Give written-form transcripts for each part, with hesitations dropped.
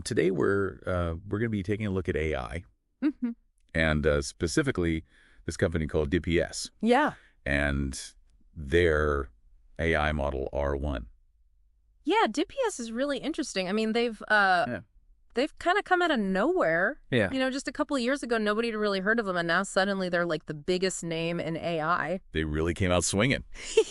Today we're going to be taking a look at AI, and specifically this company called DPS. Yeah. And their AI model R1. Yeah, DPS is really interesting. I mean, they've kind of come out of nowhere. Yeah. You know, just a couple of years ago, nobody had really heard of them, and now suddenly they're like the biggest name in AI. They really came out swinging.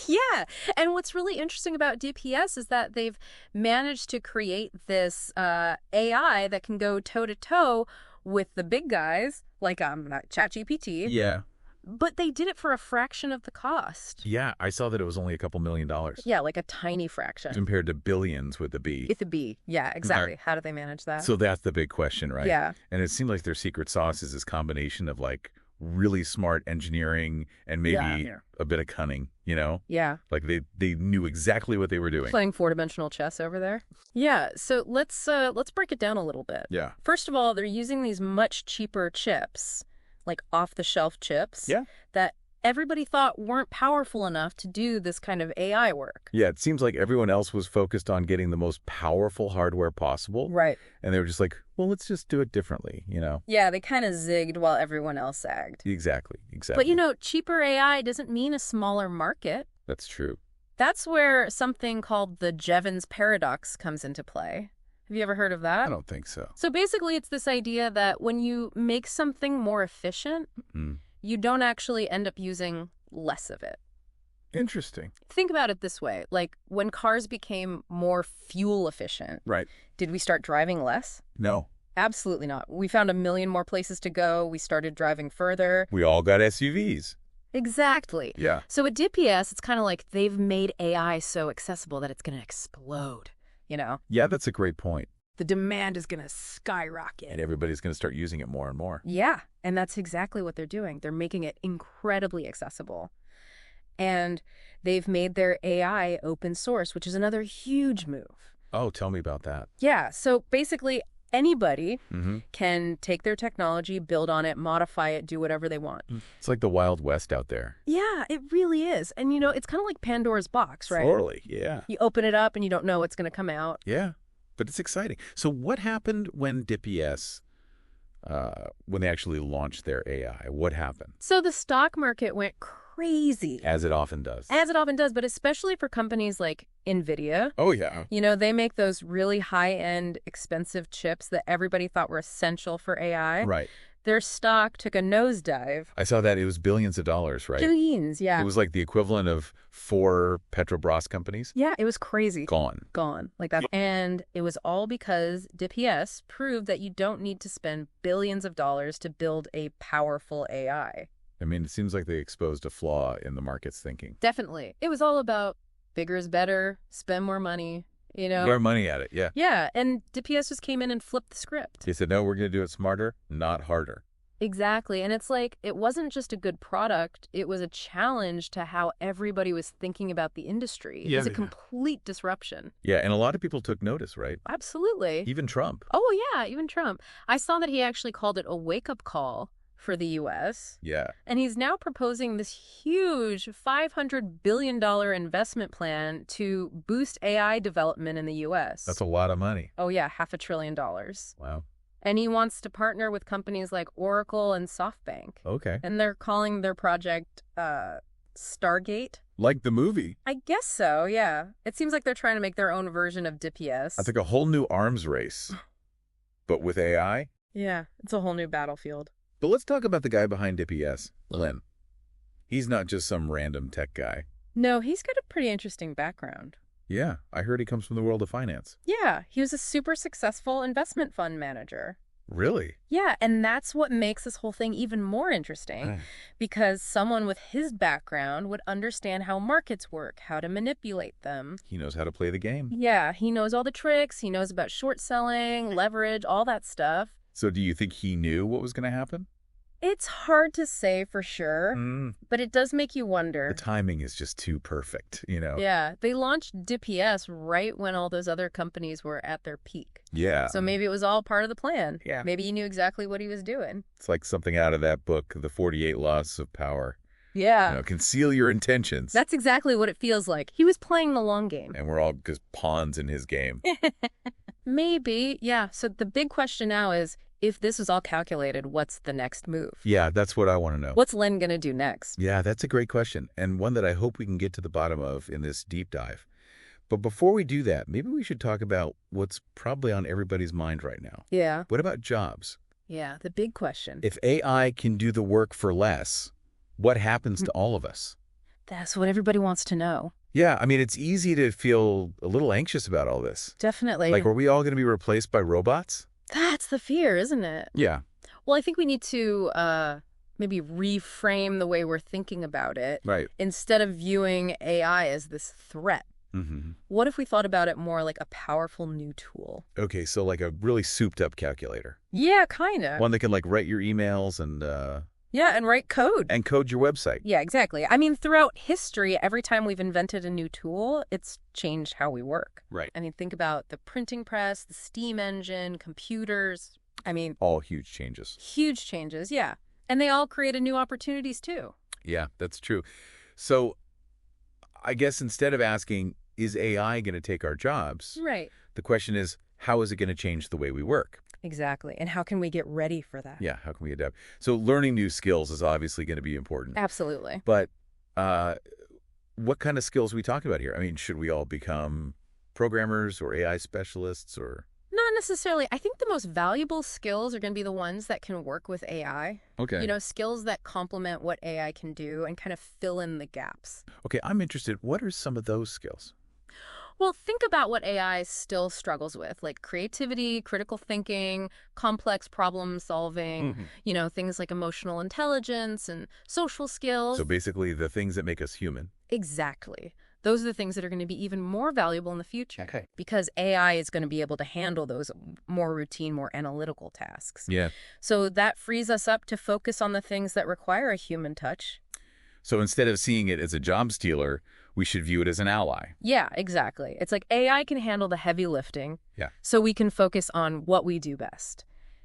Yeah. And what's really interesting about DPS is that they've managed to create this AI that can go toe-to-toe with the big guys, like ChatGPT. Yeah. But they did it for a fraction of the cost. Yeah, I saw that it was only a couple $1 million. Yeah, like a tiny fraction. Compared to billions with a B. With a B. Yeah, exactly. Right. How do they manage that? So that's the big question, right? Yeah. And it seemed like their secret sauce is this combination of like really smart engineering and maybe a bit of cunning, you know? Yeah. Like they knew exactly what they were doing. Playing four-dimensional chess over there. Yeah, so let's break it down a little bit. Yeah. First of all, they're using these much cheaper chips, like off-the-shelf chips, that everybody thought weren't powerful enough to do this kind of AI work. Yeah, it seems like everyone else was focused on getting the most powerful hardware possible. Right. And they were just like, well, let's just do it differently, you know? Yeah, they kind of zigged while everyone else sagged. Exactly. But, you know, cheaper AI doesn't mean a smaller market. That's true. That's where something called the Jevons paradox comes into play. Have you ever heard of that? I don't think so. So basically, it's this idea that when you make something more efficient, you don't actually end up using less of it. Interesting. Think about it this way. Like, when cars became more fuel efficient, right? Did we start driving less? No. Absolutely not. We found 1 million more places to go. We started driving further. We all got SUVs. Exactly. Yeah. So at DPS, it's kind of like they've made AI so accessible that it's going to explode. You know? Yeah, that's a great point. The demand is going to skyrocket. And everybody's going to start using it more and more. Yeah, and that's exactly what they're doing. They're making it incredibly accessible. And they've made their AI open source, which is another huge move. Oh, tell me about that. Yeah, so basically anybody can take their technology, build on it, modify it, do whatever they want. It's like the Wild West out there. Yeah, it really is. And, you know, it's kind of like Pandora's box, right? Totally, yeah. You open it up and you don't know what's going to come out. Yeah, but it's exciting. So what happened when DPS, when they actually launched their AI? What happened? So the stock market went crazy. As it often does. As it often does, but especially for companies like Nvidia. Oh, yeah. You know, they make those really high-end, expensive chips that everybody thought were essential for AI. Right. Their stock took a nosedive. I saw that. It was billions of dollars, right? Billions, yeah. It was like the equivalent of 4 Petrobras companies. Yeah, it was crazy. Gone. Like that. And it was all because DPS proved that you don't need to spend billions of dollars to build a powerful AI. I mean, it seems like they exposed a flaw in the market's thinking. Definitely. It was all about bigger is better, spend more money, you know. More money at it, yeah. Yeah, and DPS just came in and flipped the script. They said, no, we're going to do it smarter, not harder. Exactly. And it's like, it wasn't just a good product. It was a challenge to how everybody was thinking about the industry. It was a complete disruption. Yeah, and a lot of people took notice, right? Absolutely. Even Trump. Oh, yeah, even Trump. I saw that he actually called it a wake-up call for the U.S. Yeah. And he's now proposing this huge $500 billion investment plan to boost AI development in the U.S. That's a lot of money. Oh, yeah, $500 billion. Wow. And he wants to partner with companies like Oracle and SoftBank. Okay. And they're calling their project Stargate. Like the movie. I guess so, yeah. It seems like they're trying to make their own version of DPS. That's like a whole new arms race. But with AI? Yeah, it's a whole new battlefield. But let's talk about the guy behind DPS, Lynn. He's not just some random tech guy. No, he's got a pretty interesting background. Yeah, I heard he comes from the world of finance. Yeah, he was a super successful investment fund manager. Really? Yeah, and that's what makes this whole thing even more interesting, because someone with his background would understand how markets work, how to manipulate them. He knows how to play the game. Yeah, he knows all the tricks, he knows about short selling, leverage, all that stuff. So do you think he knew what was going to happen? It's hard to say for sure, but it does make you wonder. The timing is just too perfect, you know? Yeah, they launched DPS right when all those other companies were at their peak. Yeah. So maybe it was all part of the plan. Yeah. Maybe he knew exactly what he was doing. It's like something out of that book, The 48 Laws of Power. Yeah. You know, conceal your intentions. That's exactly what it feels like. He was playing the long game. And we're all just pawns in his game. Maybe, yeah. So the big question now is, if this is all calculated, what's the next move? Yeah, that's what I want to know. What's Len going to do next? Yeah, that's a great question, and one that I hope we can get to the bottom of in this deep dive. But before we do that, maybe we should talk about what's probably on everybody's mind right now. Yeah. What about jobs? Yeah, the big question. If AI can do the work for less, what happens to all of us? That's what everybody wants to know. Yeah, I mean, it's easy to feel a little anxious about all this. Definitely. Like, are we all going to be replaced by robots? That's the fear, isn't it? Yeah. Well, I think we need to maybe reframe the way we're thinking about it. Right. Instead of viewing AI as this threat. Mm-hmm. What if we thought about it more like a powerful new tool? Okay, so like a really souped-up calculator. Yeah, kind of. One that can, like, write your emails and Yeah, and write code. and code your website. Yeah, exactly. I mean, throughout history, every time we've invented a new tool, it's changed how we work. Right. I mean, think about the printing press, the steam engine, computers. I mean, All huge changes. huge changes, yeah. And they all created new opportunities, too. Yeah, that's true. So I guess instead of asking, is AI going to take our jobs? Right. The question is, how is it going to change the way we work? Exactly. And how can we get ready for that? Yeah, how can we adapt? So learning new skills is obviously going to be important. Absolutely. But what kind of skills are we talking about here? I mean, should we all become programmers or AI specialists or? Not necessarily. I think the most valuable skills are going to be the ones that can work with AI. Okay. You know, skills that complement what AI can do and kind of fill in the gaps. Okay, I'm interested. What are some of those skills? Well, think about what AI still struggles with, like creativity, critical thinking, complex problem solving, you know, things like emotional intelligence and social skills. So basically the things that make us human. Exactly. Those are the things that are going to be even more valuable in the future. Okay. Because AI is going to be able to handle those more routine, more analytical tasks. Yeah. So that frees us up to focus on the things that require a human touch. So instead of seeing it as a job stealer, we should view it as an ally. Yeah, exactly. It's like AI can handle the heavy lifting. Yeah. So we can focus on what we do best.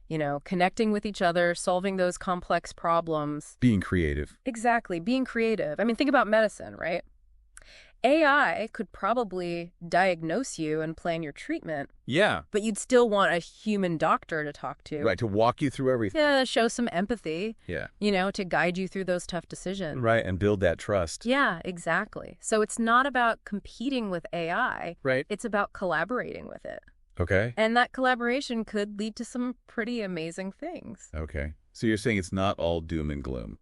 You know, connecting with each other, solving those complex problems. Being creative. Exactly. Being creative. I mean, think about medicine, right? AI could probably diagnose you and plan your treatment, Yeah. but you'd still want a human doctor to talk to. Right, to walk you through everything. Yeah, show some empathy, Yeah. you know, to guide you through those tough decisions. Right, and build that trust. Yeah, exactly. So it's not about competing with AI. Right. It's about collaborating with it. Okay. And that collaboration could lead to some pretty amazing things. Okay. So you're saying it's not all doom and gloom.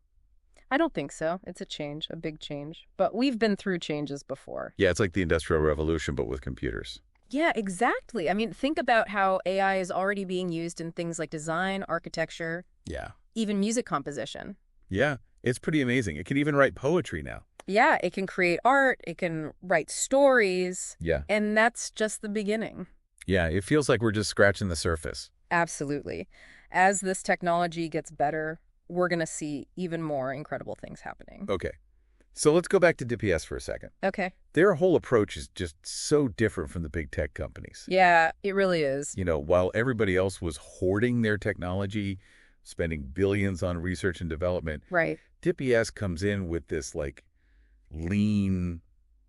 I don't think so. It's a change, a big change. But we've been through changes before. Yeah, it's like the Industrial Revolution, but with computers. Yeah, exactly. I mean, think about how AI is already being used in things like design, architecture, Yeah. even music composition. Yeah, it's pretty amazing. It can even write poetry now. Yeah, it can create art, it can write stories, Yeah. and that's just the beginning. Yeah, it feels like we're just scratching the surface. Absolutely. As this technology gets better, we're going to see even more incredible things happening. Okay. So let's go back to DPS for a second. Okay. Their whole approach is just so different from the big tech companies. Yeah, it really is. You know, while everybody else was hoarding their technology, spending billions on research and development, Right. DPS comes in with this like lean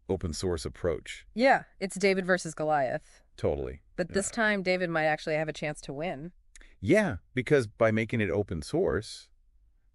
open source approach. Yeah, it's David versus Goliath. Totally. But this time, David might actually have a chance to win. Yeah, because by making it open source,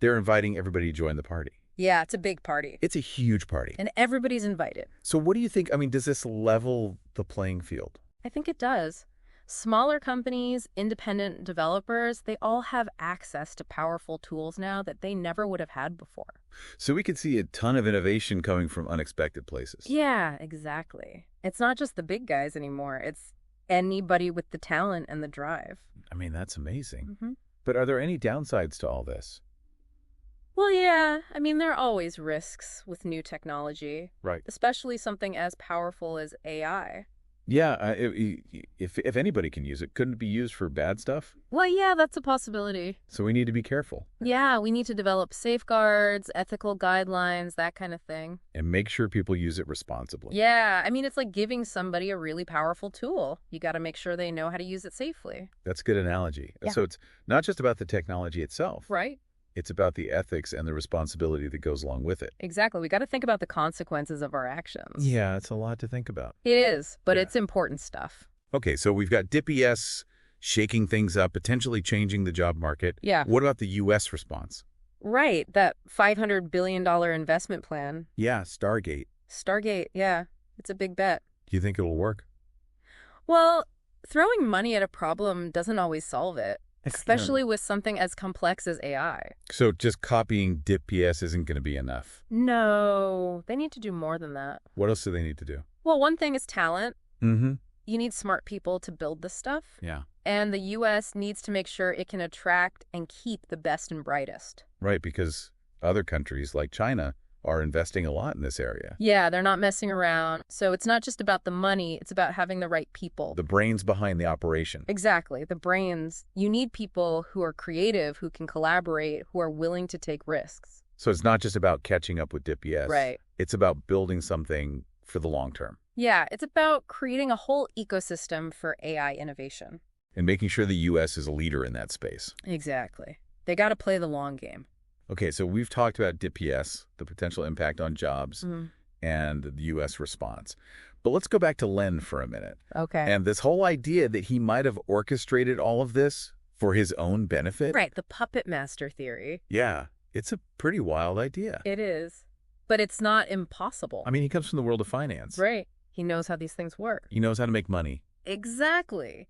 they're inviting everybody to join the party. Yeah, it's a big party. It's a huge party. And everybody's invited. So what do you think? I mean, does this level the playing field? I think it does. Smaller companies, independent developers, they all have access to powerful tools now that they never would have had before. So we could see a ton of innovation coming from unexpected places. Yeah, exactly. It's not just the big guys anymore. It's anybody with the talent and the drive. I mean, that's amazing. Mm-hmm. But are there any downsides to all this? Well, yeah. I mean, there are always risks with new technology. Right. Especially something as powerful as AI. Yeah, if anybody can use it, couldn't it be used for bad stuff? Well, yeah, that's a possibility. So we need to be careful Yeah, we need to develop safeguards, ethical guidelines, that kind of thing. and make sure people use it responsibly. Yeah, I mean, it's like giving somebody a really powerful tool. You got to make sure they know how to use it safely. That's a good analogy. Yeah. So it's not just about the technology itself. Right? It's about the ethics and the responsibility that goes along with it. Exactly. We got to think about the consequences of our actions. Yeah, it's a lot to think about. It is, but Yeah. it's important stuff. Okay, so we've got DPS shaking things up, potentially changing the job market. Yeah. What about the U.S. response? Right. That $500 billion investment plan. Yeah, Stargate. Stargate, yeah. It's a big bet. Do you think it'll work? Well, throwing money at a problem doesn't always solve it, especially with something as complex as AI. So just copying DPS isn't going to be enough. No, they need to do more than that. What else do they need to do? Well, one thing is talent. Mm-hmm. You need smart people to build this stuff. Yeah. And the U.S. needs to make sure it can attract and keep the best and brightest. Right, because other countries like China are investing a lot in this area. Yeah, they're not messing around. So it's not just about the money, it's about having the right people. The brains behind the operation. Exactly, the brains. You need people who are creative, who can collaborate, who are willing to take risks. So it's not just about catching up with DPS. Right. It's about building something for the long term Yeah, it's about creating a whole ecosystem for AI innovation. and making sure the U.S. is a leader in that space. Exactly. They got to play the long game. Okay, so we've talked about DPS, the potential impact on jobs, Mhm. and the U.S. response. But let's go back to Len for a minute. Okay. And this whole idea that he might have orchestrated all of this for his own benefit. Right, the puppet master theory. Yeah, it's a pretty wild idea. It is. But it's not impossible. I mean, he comes from the world of finance. Right. He knows how these things work. He knows how to make money. Exactly.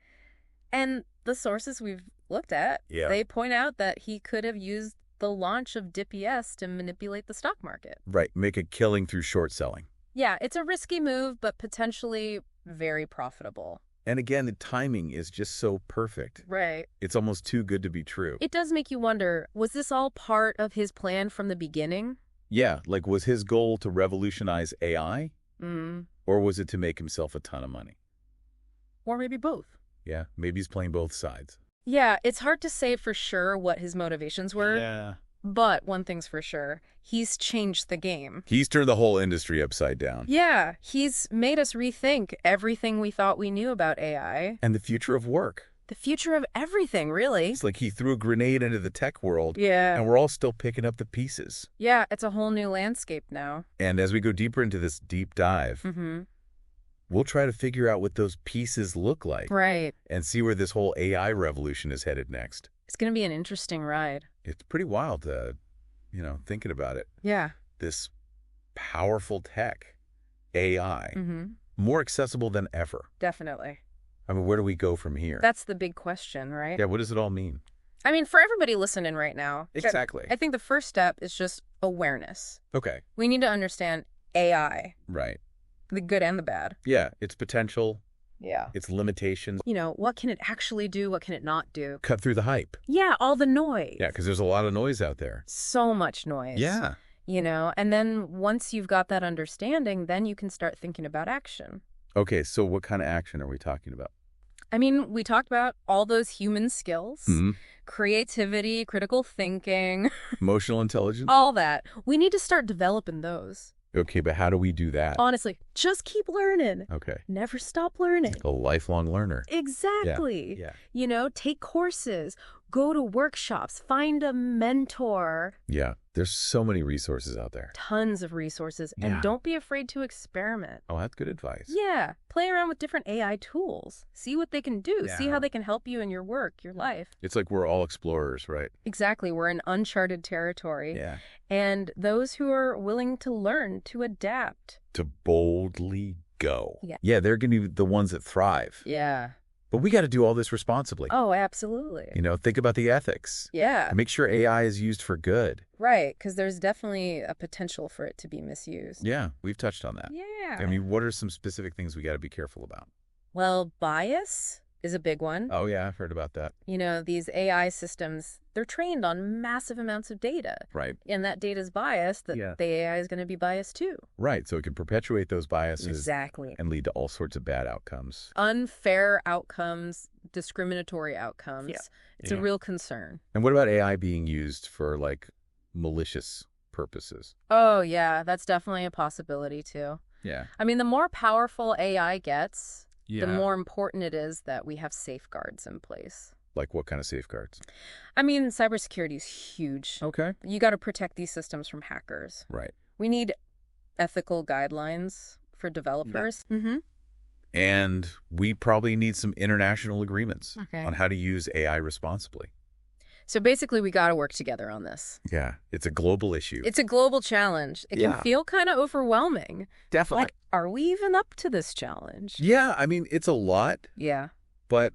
And the sources we've looked at, Yeah. they point out that he could have used the launch of DPS to manipulate the stock market. Right, make a killing through short selling. Yeah, it's a risky move, but potentially very profitable. And again, the timing is just so perfect. Right. It's almost too good to be true. It does make you wonder, was this all part of his plan from the beginning? Yeah, like was his goal to revolutionize AI? Mm. Or was it to make himself a ton of money? Or maybe both. Yeah, maybe he's playing both sides. Yeah, it's hard to say for sure what his motivations were. Yeah. But one thing's for sure, he's changed the game. He's turned the whole industry upside down. Yeah, he's made us rethink everything we thought we knew about AI. And the future of work. The future of everything, really. It's like he threw a grenade into the tech world, Yeah. and we're all still picking up the pieces. Yeah, it's a whole new landscape now. And as we go deeper into this deep dive, Mm-hmm. we'll try to figure out what those pieces look like Right. and see where this whole AI revolution is headed next. It's going to be an interesting ride. It's pretty wild, thinking about it. Yeah. This powerful tech, AI, Mm-hmm. more accessible than ever. Definitely. I mean, where do we go from here? That's the big question, right? Yeah, what does it all mean? I mean, for everybody listening right now, Exactly. I think the first step is just awareness. Okay, We need to understand AI, right. the good and the bad. Yeah, its potential, Yeah. its limitations, You know, what can it actually do? What can it not do? cut through the hype. Yeah, all the noise. Yeah, because there's a lot of noise out there. So much noise. Yeah. You know, and then once you've got that understanding, then you can start thinking about action. Okay, so what kind of action are we talking about? I mean, we talked about all those human skills, Mhm. creativity, critical thinking, Emotional intelligence? all that. We need to start developing those. Okay, but how do we do that? Honestly, just keep learning. Okay. Never stop learning. A lifelong learner. Exactly. Yeah. You know, take courses, go to workshops, find a mentor. Yeah, there's so many resources out there. Tons of resources. Yeah. And don't be afraid to experiment. Oh, that's good advice. Yeah. Play around with different AI tools. See what they can do. See Yeah. how they can help you in your work, your life. It's like we're all explorers, right? Exactly. We're in uncharted territory. Yeah. And those who are willing to learn, to adapt. To boldly go. Yeah. Yeah, they're going to be the ones that thrive. Yeah. But we got to do all this responsibly. Oh, absolutely. Think about the ethics. Yeah. And make sure AI is used for good. Right. Because there's definitely a potential for it to be misused. Yeah, we've touched on that. Yeah. I mean, what are some specific things we got to be careful about? Well, bias is a big one. Oh, yeah, I've heard about that. You know, these AI systems, they're trained on massive amounts of data. Right. And that data's biased, that Yeah. the AI is going to be biased too. Right, so it can perpetuate those biases Exactly. and lead to all sorts of bad outcomes. Unfair outcomes, discriminatory outcomes. Yeah. It's a real concern. And what about AI being used for, like, malicious purposes? Oh, yeah, that's definitely a possibility too. Yeah. I mean, the more powerful AI gets, Yeah. the more important it is that we have safeguards in place. Like what kind of safeguards? I mean, cybersecurity is huge. Okay. You got to protect these systems from hackers. Right. We need ethical guidelines for developers. Mm-hmm. And we probably need some international agreements Okay. on how to use AI responsibly. So basically, we got to work together on this. Yeah, it's a global issue. It's a global challenge. It can feel kind of overwhelming. Definitely. Like, are we even up to this challenge? Yeah, I mean, it's a lot, Yeah. but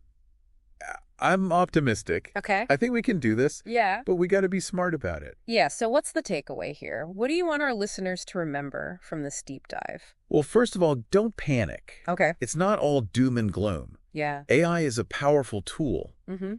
I'm optimistic. Okay. I think we can do this, Yeah. but we got to be smart about it. Yeah, so what's the takeaway here? What do you want our listeners to remember from this deep dive? Well, first of all, don't panic. Okay. It's not all doom and gloom. Yeah. AI is a powerful tool, Mm-hmm.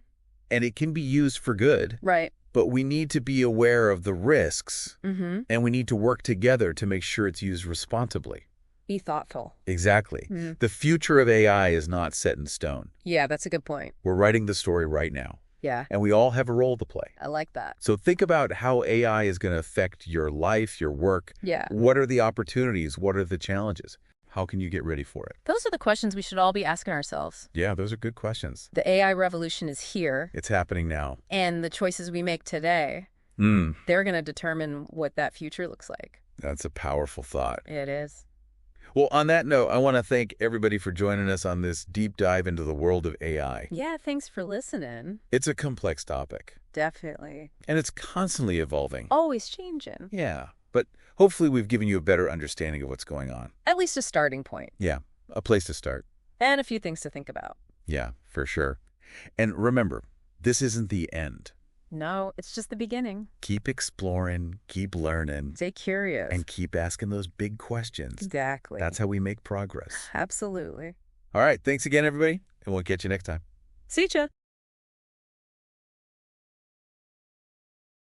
and it can be used for good, Right. but we need to be aware of the risks, Mm-hmm. and we need to work together to make sure it's used responsibly. Be thoughtful. Exactly. Mm. The future of AI is not set in stone. Yeah, that's a good point. We're writing the story right now, Yeah, and we all have a role to play. I like that. So think about how AI is going to affect your life, your work. Yeah. What are the opportunities? What are the challenges? How can you get ready for it? Those are the questions we should all be asking ourselves. Yeah, those are good questions. The AI revolution is here, It's happening now. and the choices we make today, they're going to determine what that future looks like. That's a powerful thought. It is. Well, on that note, I want to thank everybody for joining us on this deep dive into the world of AI. Yeah, thanks for listening. It's a complex topic, Definitely. and it's constantly evolving. Always changing. Yeah, but hopefully we've given you a better understanding of what's going on. At least a starting point. Yeah, a place to start. And a few things to think about. Yeah, for sure. And remember, this isn't the end. No, it's just the beginning. Keep exploring, keep learning, Stay curious. and keep asking those big questions. Exactly. That's how we make progress. Absolutely. All right, thanks again, everybody, and we'll catch you next time. See ya.